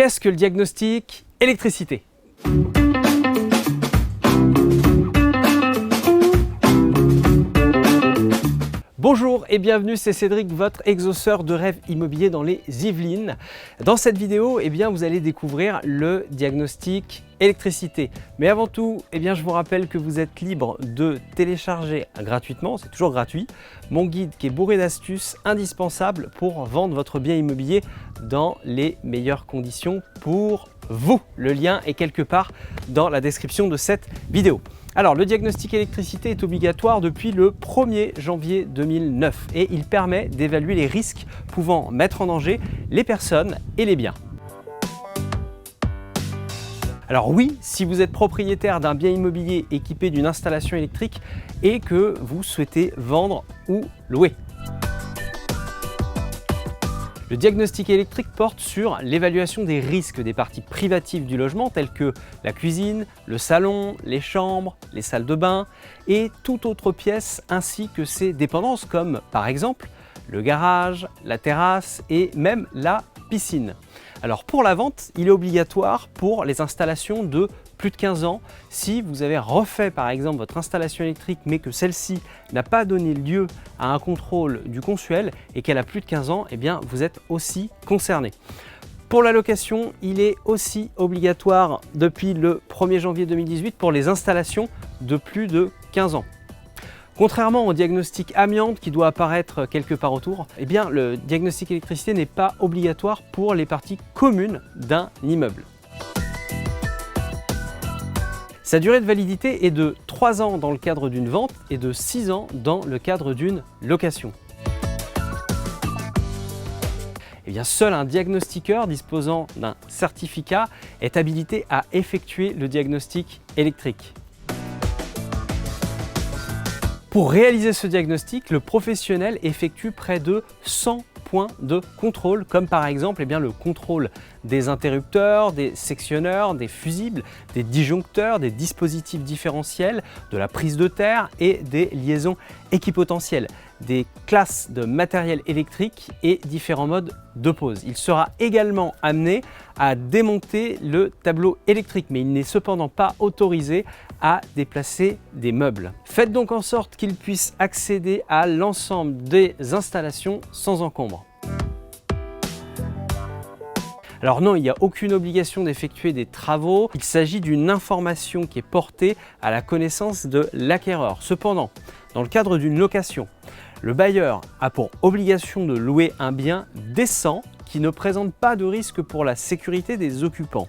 Qu'est-ce que le diagnostic électricité? Bonjour et bienvenue, c'est Cédric, votre exauceur de rêves immobiliers dans les Yvelines. Dans cette vidéo, vous allez découvrir le diagnostic électricité. Mais avant tout, je vous rappelle que vous êtes libre de télécharger gratuitement, c'est toujours gratuit, mon guide qui est bourré d'astuces indispensables pour vendre votre bien immobilier dans les meilleures conditions pour vous. Le lien est quelque part dans la description de cette vidéo. Alors, le diagnostic électricité est obligatoire depuis le 1er janvier 2009 et il permet d'évaluer les risques pouvant mettre en danger les personnes et les biens. Alors oui, si vous êtes propriétaire d'un bien immobilier équipé d'une installation électrique et que vous souhaitez vendre ou louer. Le diagnostic électrique porte sur l'évaluation des risques des parties privatives du logement telles que la cuisine, le salon, les chambres, les salles de bain et toute autre pièce ainsi que ses dépendances comme par exemple le garage, la terrasse et même la piscine. Alors pour la vente, il est obligatoire pour les installations de plus de 15 ans. Si vous avez refait par exemple votre installation électrique mais que celle-ci n'a pas donné lieu à un contrôle du consuel et qu'elle a plus de 15 ans, vous êtes aussi concerné. Pour la location, il est aussi obligatoire depuis le 1er janvier 2018 pour les installations de plus de 15 ans. Contrairement au diagnostic amiante qui doit apparaître quelque part autour, le diagnostic électricité n'est pas obligatoire pour les parties communes d'un immeuble. Sa durée de validité est de 3 ans dans le cadre d'une vente et de 6 ans dans le cadre d'une location. Seul un diagnostiqueur disposant d'un certificat est habilité à effectuer le diagnostic électrique. Pour réaliser ce diagnostic, le professionnel effectue près de 100 points de contrôle, comme par exemple le contrôle des interrupteurs, des sectionneurs, des fusibles, des disjoncteurs, des dispositifs différentiels, de la prise de terre et des liaisons équipotentielles, des classes de matériel électrique et différents modes de pose. Il sera également amené à démonter le tableau électrique, mais il n'est cependant pas autorisé à déplacer des meubles. Faites donc en sorte qu'il puisse accéder à l'ensemble des installations sans encombre. Alors non, il n'y a aucune obligation d'effectuer des travaux, il s'agit d'une information qui est portée à la connaissance de l'acquéreur. Cependant, dans le cadre d'une location, le bailleur a pour obligation de louer un bien décent qui ne présente pas de risque pour la sécurité des occupants.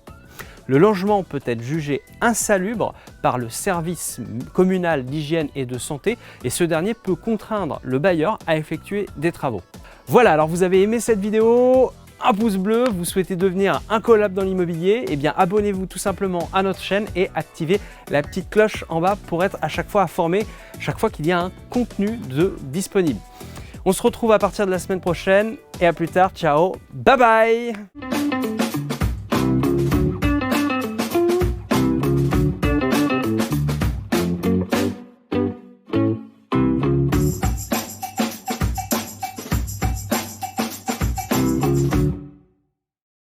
Le logement peut être jugé insalubre par le service communal d'hygiène et de santé et ce dernier peut contraindre le bailleur à effectuer des travaux. Voilà, alors vous avez aimé cette vidéo? Un pouce bleu, vous souhaitez devenir incollable dans l'immobilier, abonnez-vous tout simplement à notre chaîne et activez la petite cloche en bas pour être à chaque fois informé, chaque fois qu'il y a un contenu disponible. On se retrouve à partir de la semaine prochaine et à plus tard, ciao, bye bye!